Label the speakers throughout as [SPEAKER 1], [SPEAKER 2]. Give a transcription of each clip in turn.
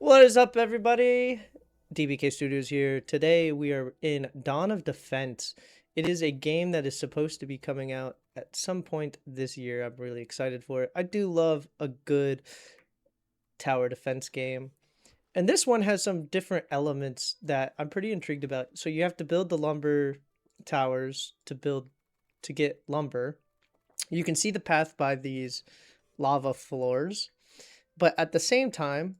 [SPEAKER 1] What is up, everybody? DBK Studios here. Today we are in Dawn of Defense. It is a game that is supposed to be coming out at some point this year. I'm really excited for it. I do love a good tower defense game. And this one has some different elements that I'm pretty intrigued about. So you have to build the lumber towers to get lumber. You can see the path by these lava floors, but at the same time,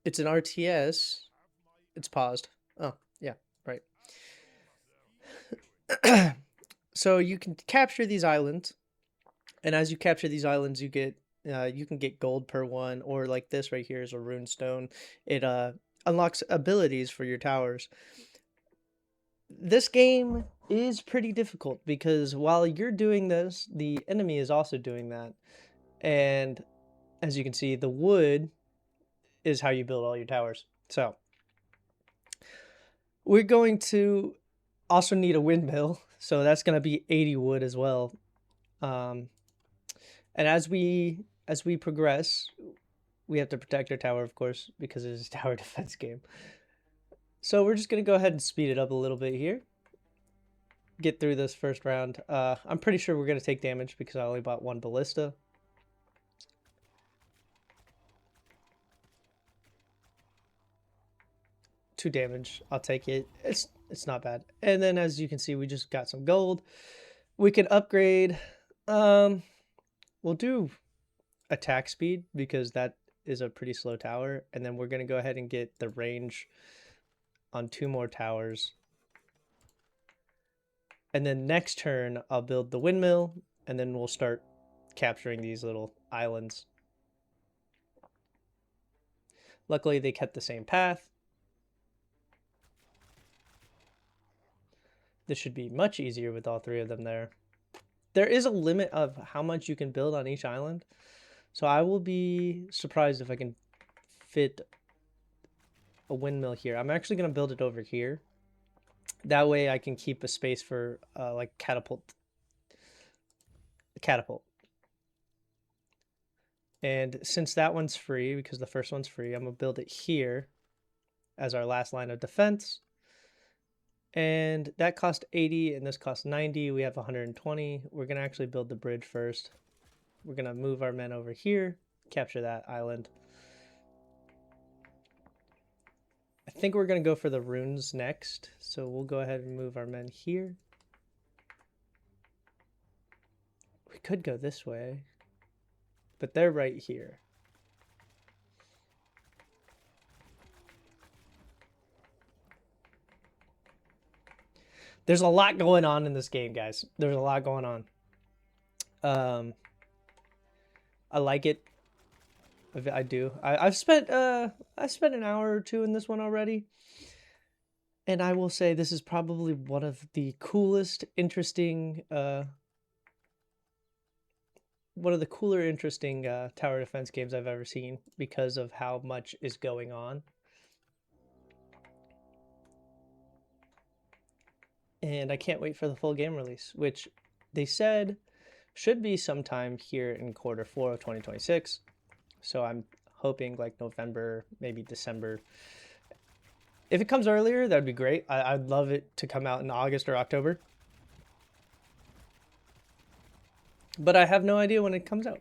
[SPEAKER 1] it's an RTS. It's paused. Oh, yeah, right. So you can capture these islands, and as you capture these islands, you can get gold per one, or like this right here is a rune stone. It unlocks abilities for your towers. This game is pretty difficult because while you're doing this, the enemy is also doing that. And as you can see, the wood is how you build all your towers. So we're going to also need a windmill, so that's going to be 80 wood as well. Um, and as we progress, we have to protect our tower, of course, because it is a tower defense game. So we're just going to go ahead and speed it up a little bit here. Get through this first round. I'm pretty sure we're going to take damage because I only bought one ballista. Two damage, I'll take it. It's not bad. And then as you can see, we just got some gold. We can upgrade. We'll do attack speed because that is a pretty slow tower, and then we're going to go ahead and get the range on two more towers. And then next turn I'll build the windmill, and then we'll start capturing these little islands. Luckily they kept the same path. This should be much easier with all three of them there. There is a limit of how much you can build on each island, so I will be surprised if I can fit a windmill here. I'm actually going to build it over here. That way I can keep a space for like catapult. And since that one's free, because the first one's free, I'm going to build it here as our last line of defense. And that cost 80 and this cost 90. We have 120. We're going to actually build the bridge first. We're going to move our men over here, capture that island. I think we're going to go for the runes next. So we'll go ahead and move our men here. We could go this way, but they're right here. There's a lot going on in this game, guys. There's a lot going on. I like it. I do. I've spent an hour or two in this one already, and I will say this is probably one of the coolest, interesting, one of the cooler, interesting tower defense games I've ever seen because of how much is going on. And I can't wait for the full game release, which they said should be sometime here in Q4 of 2026. So I'm hoping like November, maybe December. If it comes earlier, that'd be great. I'd love it to come out in August or October. But I have no idea when it comes out.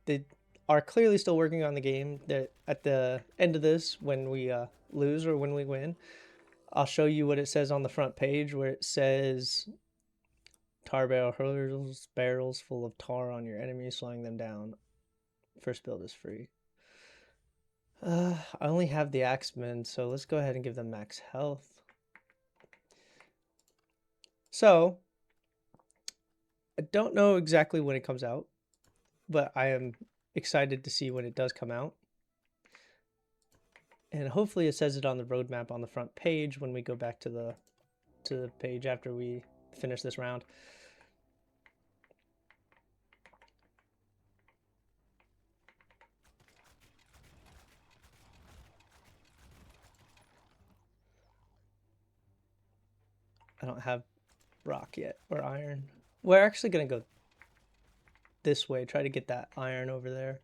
[SPEAKER 1] They are clearly still working on the game. That at the end of this, when we lose or when we win, I'll show you what it says on the front page where it says tar barrels full of tar on your enemies, slowing them down. First build is free. I only have the axemen, so let's go ahead and give them max health. So, I don't know exactly when it comes out, but I am excited to see when it does come out. And hopefully it says it on the roadmap on the front page when we go back to the page after we finish this round. I don't have rock yet or iron. We're actually going to go this way. Try to get that iron over there.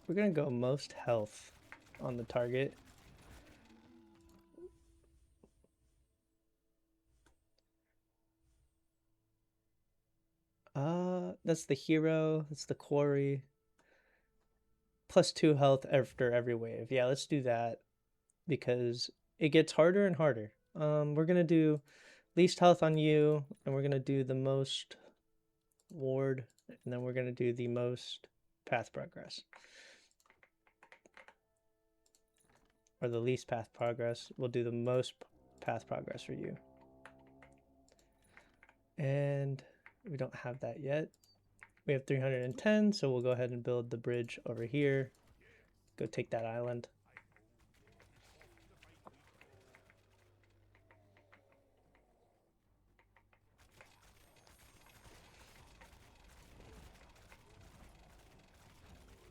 [SPEAKER 1] We're gonna go most health on the target. That's the hero. That's the quarry. +2 health after every wave. Yeah, let's do that because it gets harder and harder. We're gonna do least health on you, and we're gonna do the most ward, and then we're gonna do the most path progress. Or the least path progress. We'll do the most path progress for you. And we don't have that yet. We have 310, so we'll go ahead and build the bridge over here. Go take that island.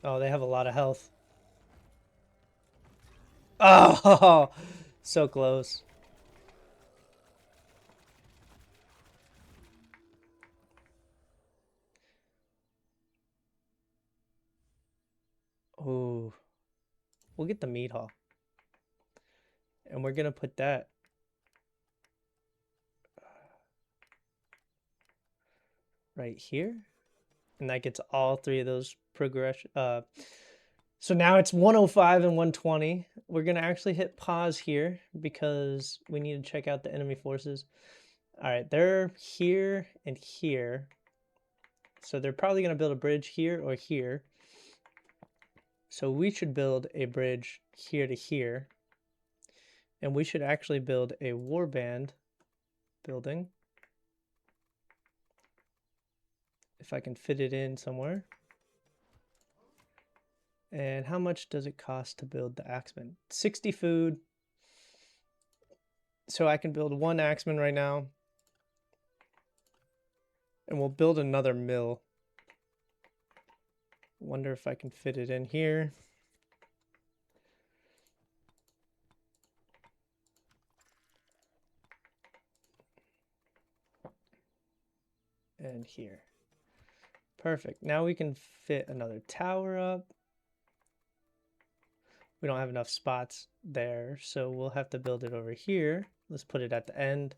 [SPEAKER 1] Oh, they have a lot of health. Oh, so close. Oh, we'll get the meat hall. And we're going to put that right here. And that gets all three of those progression. So now it's 105 and 120. We're going to actually hit pause here because we need to check out the enemy forces. All right, they're here and here. So they're probably going to build a bridge here or here. So we should build a bridge here to here. And we should actually build a warband building. If I can fit it in somewhere. And how much does it cost to build the axeman? 60 food. So I can build one axeman right now. And we'll build another mill. Wonder if I can fit it in here. And here. Perfect. Now we can fit another tower up. We don't have enough spots there, so we'll have to build it over here. Let's put it at the end.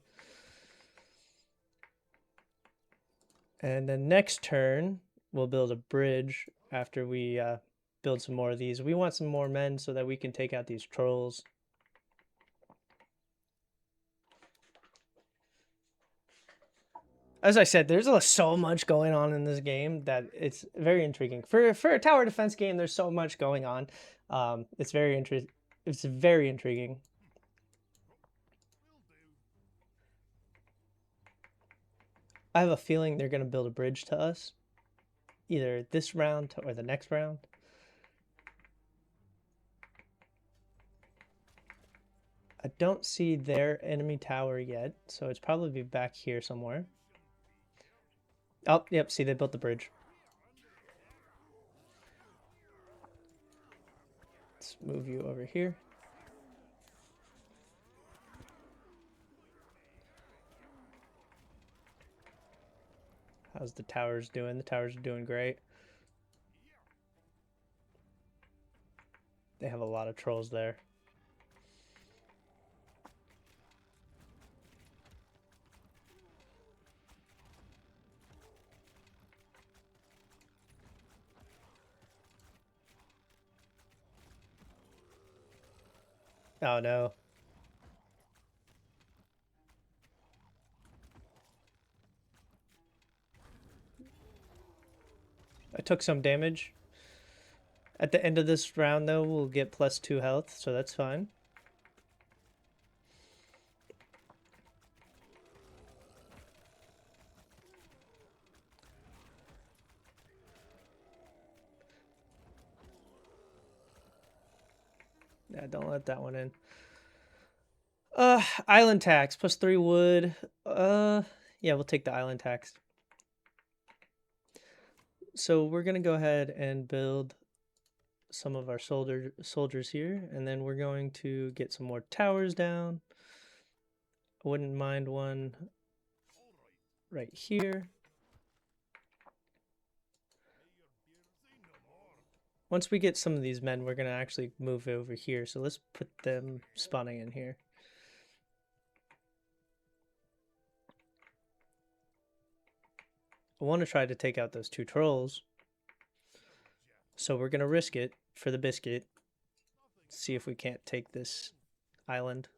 [SPEAKER 1] And then next turn, we'll build a bridge after we build some more of these. We want some more men so that we can take out these trolls. As I said, there's so much going on in this game that it's very intriguing. For a tower defense game, there's so much going on. It's very intriguing. I have a feeling they're going to build a bridge to us, either this round or the next round. I don't see their enemy tower yet, so it's probably back here somewhere. Oh, yep, see, they built the bridge. Let's move you over here. How's the towers doing? The towers are doing great. They have a lot of trolls there. Oh no. I took some damage. At the end of this round, though, we'll get +2 health, so that's fine. Yeah, don't let that one in. Island tax, +3 wood. Yeah, we'll take the island tax. So we're gonna go ahead and build some of our soldiers here, and then we're going to get some more towers down. I wouldn't mind one right here. Once we get some of these men, we're going to actually move over here. So let's put them spawning in here. I want to try to take out those 2 trolls. So we're going to risk it for the biscuit. See if we can't take this island.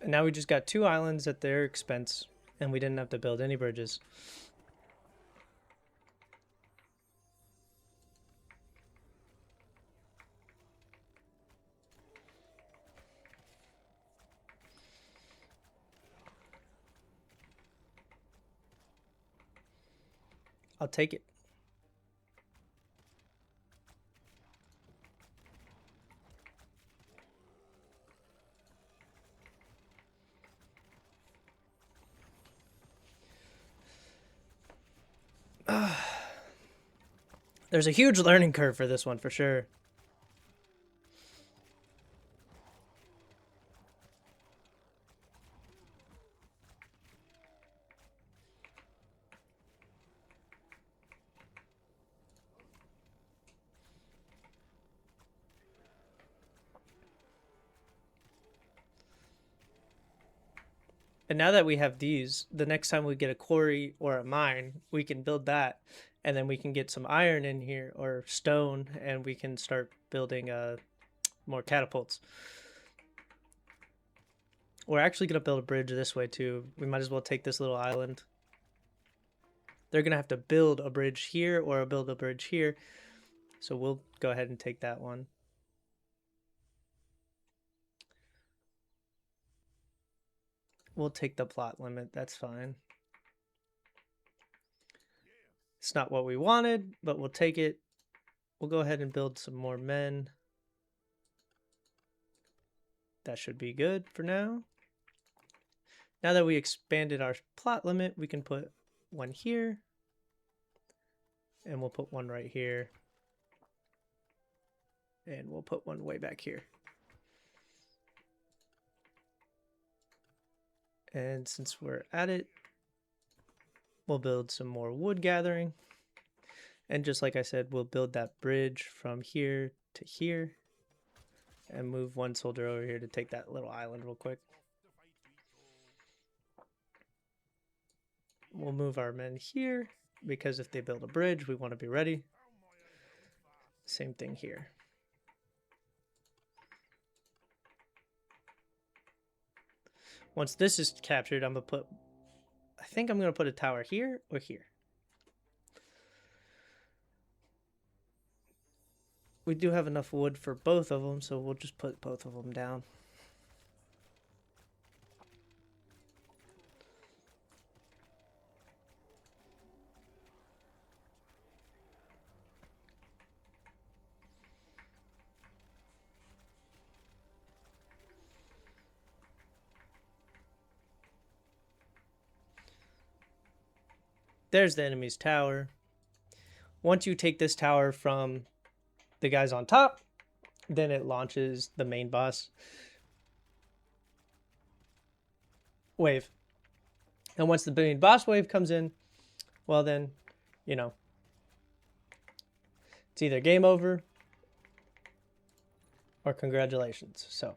[SPEAKER 1] And now we just got 2 islands at their expense, and we didn't have to build any bridges. I'll take it. There's a huge learning curve for this one for sure. And now that we have these, the next time we get a quarry or a mine, we can build that. And then we can get some iron in here or stone, and we can start building more catapults. We're actually going to build a bridge this way too. We might as well take this little island. They're going to have to build a bridge here or build a bridge here. So we'll go ahead and take that one. We'll take the plot limit. That's fine. It's not what we wanted, but we'll take it. We'll go ahead and build some more men. That should be good for now. Now that we expanded our plot limit, we can put one here. And we'll put one right here. And we'll put one way back here. And since we're at it, we'll build some more wood gathering. And just like I said, we'll build that bridge from here to here. And move one soldier over here to take that little island real quick. We'll move our men here, because if they build a bridge, we want to be ready. Same thing here. Once this is captured, I'm going to put... I think I'm going to put a tower here or here. We do have enough wood for both of them, so we'll just put both of them down. There's the enemy's tower. Once you take this tower from the guys on top, then it launches the main boss wave. And once the main boss wave comes in, well then, you know, it's either game over or congratulations. So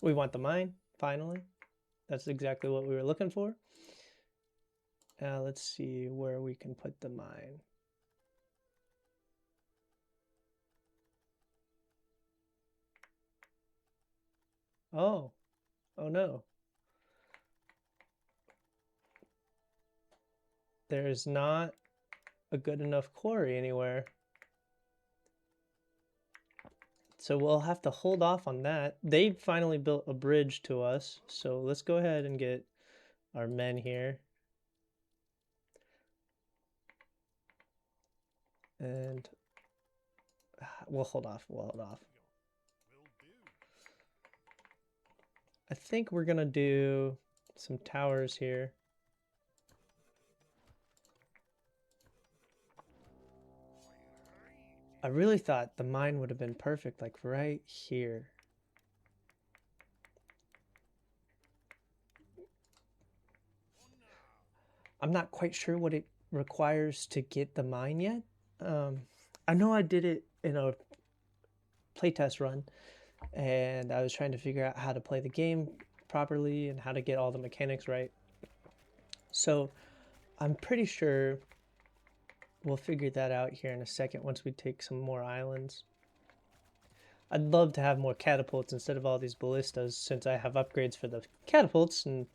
[SPEAKER 1] We want the mine, finally. That's exactly what we were looking for. Let's see where we can put the mine. Oh no. There is not a good enough quarry anywhere. So we'll have to hold off on that. They finally built a bridge to us. So let's go ahead and get our men here. And we'll hold off. I think we're going to do some towers here. I really thought the mine would have been perfect, like right here. I'm not quite sure what it requires to get the mine yet. I know I did it in a playtest run, and I was trying to figure out how to play the game properly and how to get all the mechanics right. So I'm pretty sure we'll figure that out here in a second once we take some more islands. I'd love to have more catapults instead of all these ballistas, since I have upgrades for the catapults and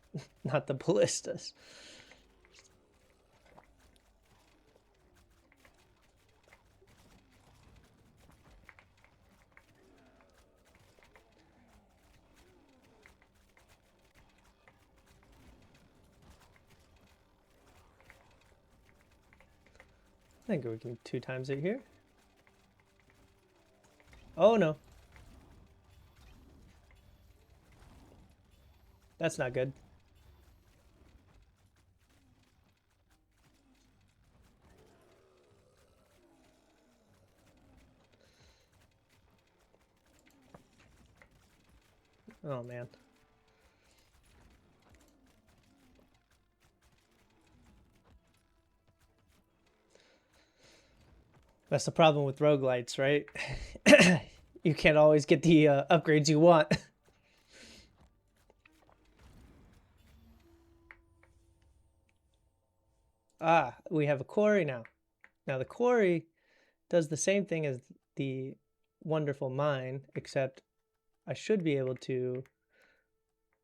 [SPEAKER 1] not the ballistas. I think we can 2 times it here. Oh no. That's not good. Oh man. That's the problem with roguelites, right? You can't always get the upgrades you want. We have a quarry now. Now the quarry does the same thing as the wonderful mine, except I should be able to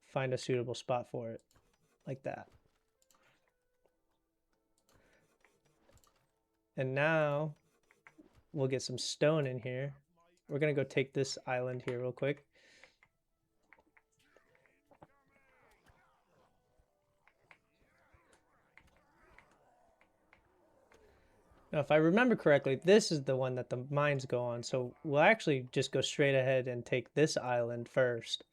[SPEAKER 1] find a suitable spot for it, like that. And now we'll get some stone in here. We're gonna go take this island here real quick. Now, if I remember correctly, this is the one that the mines go on. So we'll actually just go straight ahead and take this island first.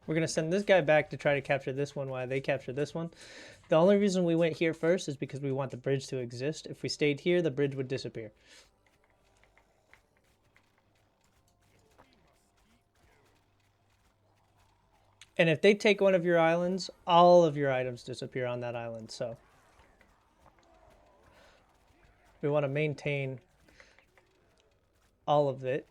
[SPEAKER 1] We're going to send this guy back to try to capture this one while they capture this one. The only reason we went here first is because we want the bridge to exist. If we stayed here, the bridge would disappear. And if they take one of your islands, all of your items disappear on that island. So we want to maintain all of it.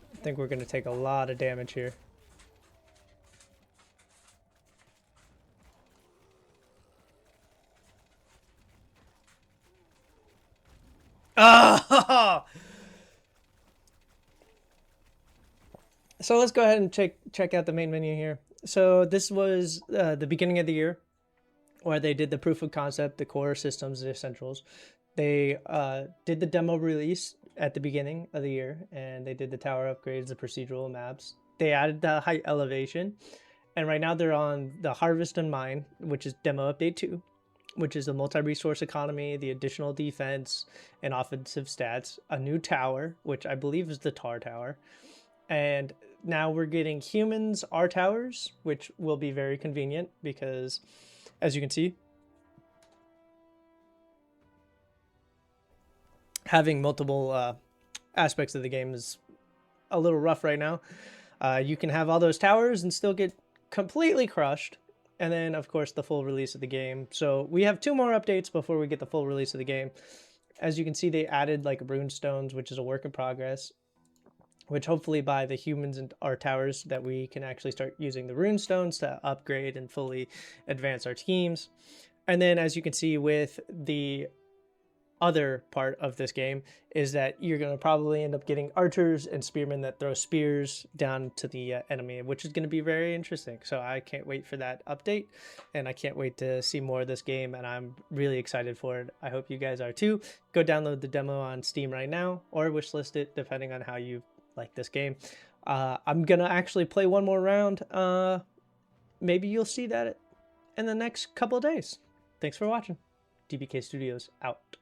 [SPEAKER 1] I think we're going to take a lot of damage here. Oh! So let's go ahead and check out the main menu here. So this was the beginning of the year where they did the proof of concept, the core systems, the essentials. They did the demo release at the beginning of the year, and they did the tower upgrades, the procedural maps. They added the height elevation, and right now they're on the harvest and mine, which is demo update 2, which is the multi-resource economy, the additional defense and offensive stats, a new tower, which I believe is the tar tower, and now we're getting humans our towers, which will be very convenient because, as you can see, having multiple aspects of the game is a little rough right now. You can have all those towers and still get completely crushed. And then, of course, the full release of the game. So we have 2 more updates before we get the full release of the game. As you can see, they added like rune stones, which is a work in progress, which hopefully by the humans and our towers that we can actually start using the rune stones to upgrade and fully advance our teams. And then, as you can see with the other part of this game, is that you're going to probably end up getting archers and spearmen that throw spears down to the enemy, which is going to be very interesting. So I can't wait for that update, and I can't wait to see more of this game, and I'm really excited for it. I hope you guys are too. Go download the demo on Steam right now, or wishlist it depending on how you like this game. I'm going to actually play one more round. Maybe you'll see that in the next couple of days. Thanks for watching. DBK Studios out.